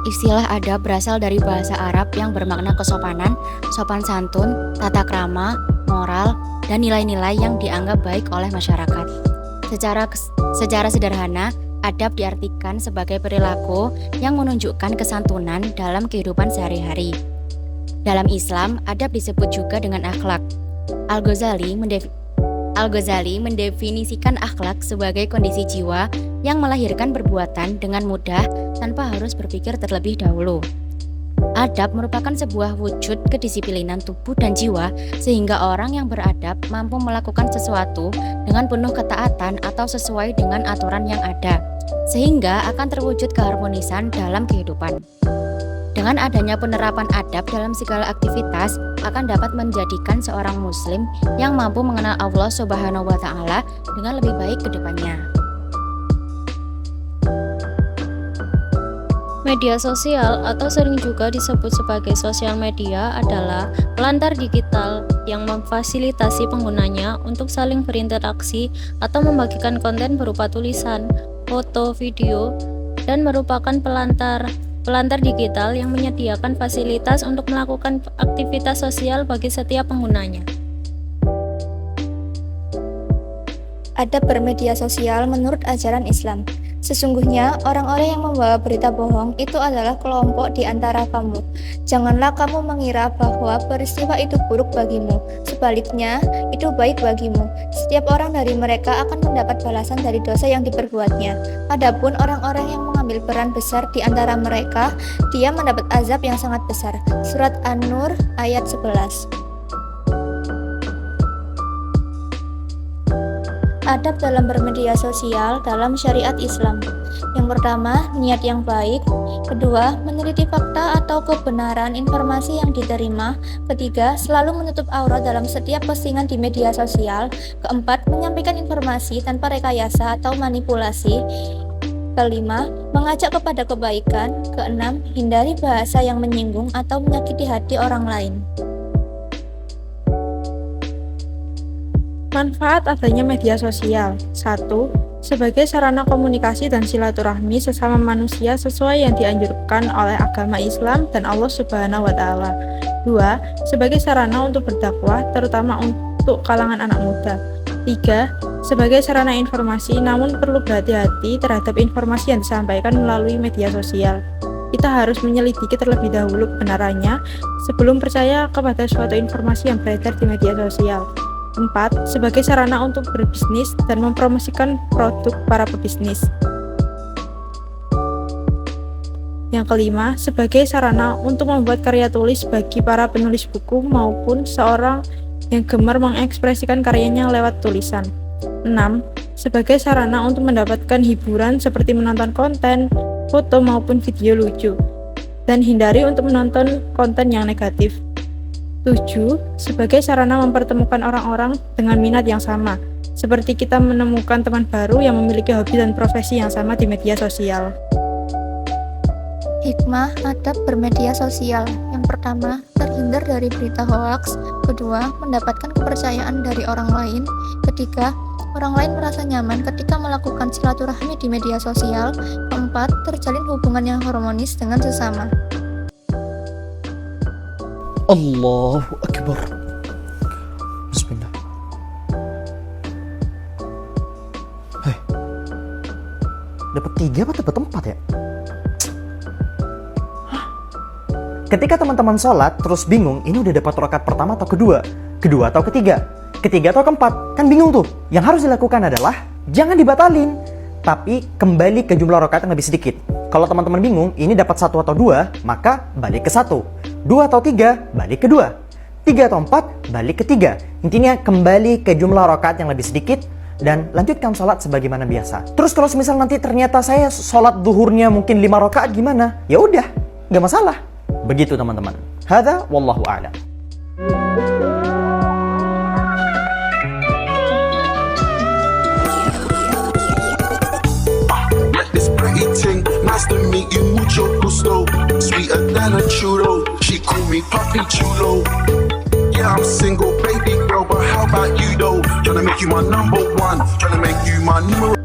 Istilah adab berasal dari bahasa Arab yang bermakna kesopanan, sopan santun, tata krama, moral, dan nilai-nilai yang dianggap baik oleh masyarakat. Secara sederhana, adab diartikan sebagai perilaku yang menunjukkan kesantunan dalam kehidupan sehari-hari. Dalam Islam, adab disebut juga dengan akhlak. Al-Ghazali mendefinisikan akhlak sebagai kondisi jiwa yang melahirkan perbuatan dengan mudah tanpa harus berpikir terlebih dahulu. Adab merupakan sebuah wujud kedisiplinan tubuh dan jiwa sehingga orang yang beradab mampu melakukan sesuatu dengan penuh ketaatan atau sesuai dengan aturan yang ada, sehingga akan terwujud keharmonisan dalam kehidupan. Dengan adanya penerapan adab dalam segala aktivitas akan dapat menjadikan seorang muslim yang mampu mengenal Allah Subhanahu wa Ta'ala dengan lebih baik ke depannya. Media sosial atau sering juga disebut sebagai sosial media adalah pelantar digital yang memfasilitasi penggunanya untuk saling berinteraksi atau membagikan konten berupa tulisan, foto, video, dan merupakan pelantar digital yang menyediakan fasilitas untuk melakukan aktivitas sosial bagi setiap penggunanya. Adab bermedia sosial menurut ajaran Islam. Sesungguhnya, orang-orang yang membawa berita bohong itu adalah kelompok di antara kamu. Janganlah kamu mengira bahwa peristiwa itu buruk bagimu. Sebaliknya, itu baik bagimu. Setiap orang dari mereka akan mendapat balasan dari dosa yang diperbuatnya. Adapun orang-orang yang mengambil peran besar di antara mereka, dia mendapat azab yang sangat besar. Surat An-Nur ayat 11. Adab dalam bermedia sosial dalam syariat Islam. Yang pertama, niat yang baik. Kedua, meneliti fakta atau kebenaran informasi yang diterima. Ketiga, selalu menutup aurat dalam setiap postingan di media sosial. Keempat, menyampaikan informasi tanpa rekayasa atau manipulasi. Kelima, mengajak kepada kebaikan. Keenam, hindari bahasa yang menyinggung atau menyakiti hati orang lain. Manfaat adanya media sosial. 1. Sebagai sarana komunikasi dan silaturahmi sesama manusia sesuai yang dianjurkan oleh agama Islam dan Allah Subhanahu wa Ta'ala. 2. Sebagai sarana untuk berdakwah, terutama untuk kalangan anak muda. 3. Sebagai sarana informasi, namun perlu berhati-hati terhadap informasi yang disampaikan melalui media sosial. Kita harus menyelidiki terlebih dahulu kebenarannya sebelum percaya kepada suatu informasi yang beredar di media sosial. 4. Sebagai sarana untuk berbisnis dan mempromosikan produk para pebisnis. Yang kelima, sebagai sarana untuk membuat karya tulis bagi para penulis buku maupun seorang yang gemar mengekspresikan karyanya lewat tulisan. 6. Sebagai sarana untuk mendapatkan hiburan seperti menonton konten, foto maupun video lucu, dan hindari untuk menonton konten yang negatif. 7. Sebagai sarana mempertemukan orang-orang dengan minat yang sama, seperti kita menemukan teman baru yang memiliki hobi dan profesi yang sama di media sosial. Hikmah adab bermedia sosial. Yang pertama, terhindar dari berita hoaks. Kedua, mendapatkan kepercayaan dari orang lain. Ketiga, orang lain merasa nyaman ketika melakukan silaturahmi di media sosial. Keempat, terjalin hubungan yang harmonis dengan sesama. Allahu Akbar. Bismillah. Hei, dapat 3 apa dapat 4 ya? Ketika teman-teman sholat terus bingung, ini udah dapat rakaat pertama atau kedua atau ketiga atau keempat, kan bingung tuh. Yang harus dilakukan adalah jangan dibatalin, tapi kembali ke jumlah rakaat yang lebih sedikit. Kalau teman-teman bingung, ini dapat 1 atau 2, maka balik ke 1. 2 atau 3, balik ke 2. 3 atau 4, balik ke 3. Intinya kembali ke jumlah rakaat yang lebih sedikit dan lanjutkan sholat sebagaimana biasa. Terus kalau misal nanti ternyata saya sholat zuhurnya mungkin 5 rakaat gimana? Ya udah, nggak masalah. Begitu teman-teman. Hadza wallahu a'lam. Nice to meet you, mucho gusto. Sweeter than a churro. She call me Papi Chulo. Yeah, I'm single, baby girl, but how about you though? Tryna make you my number one. Tryna make you my numero.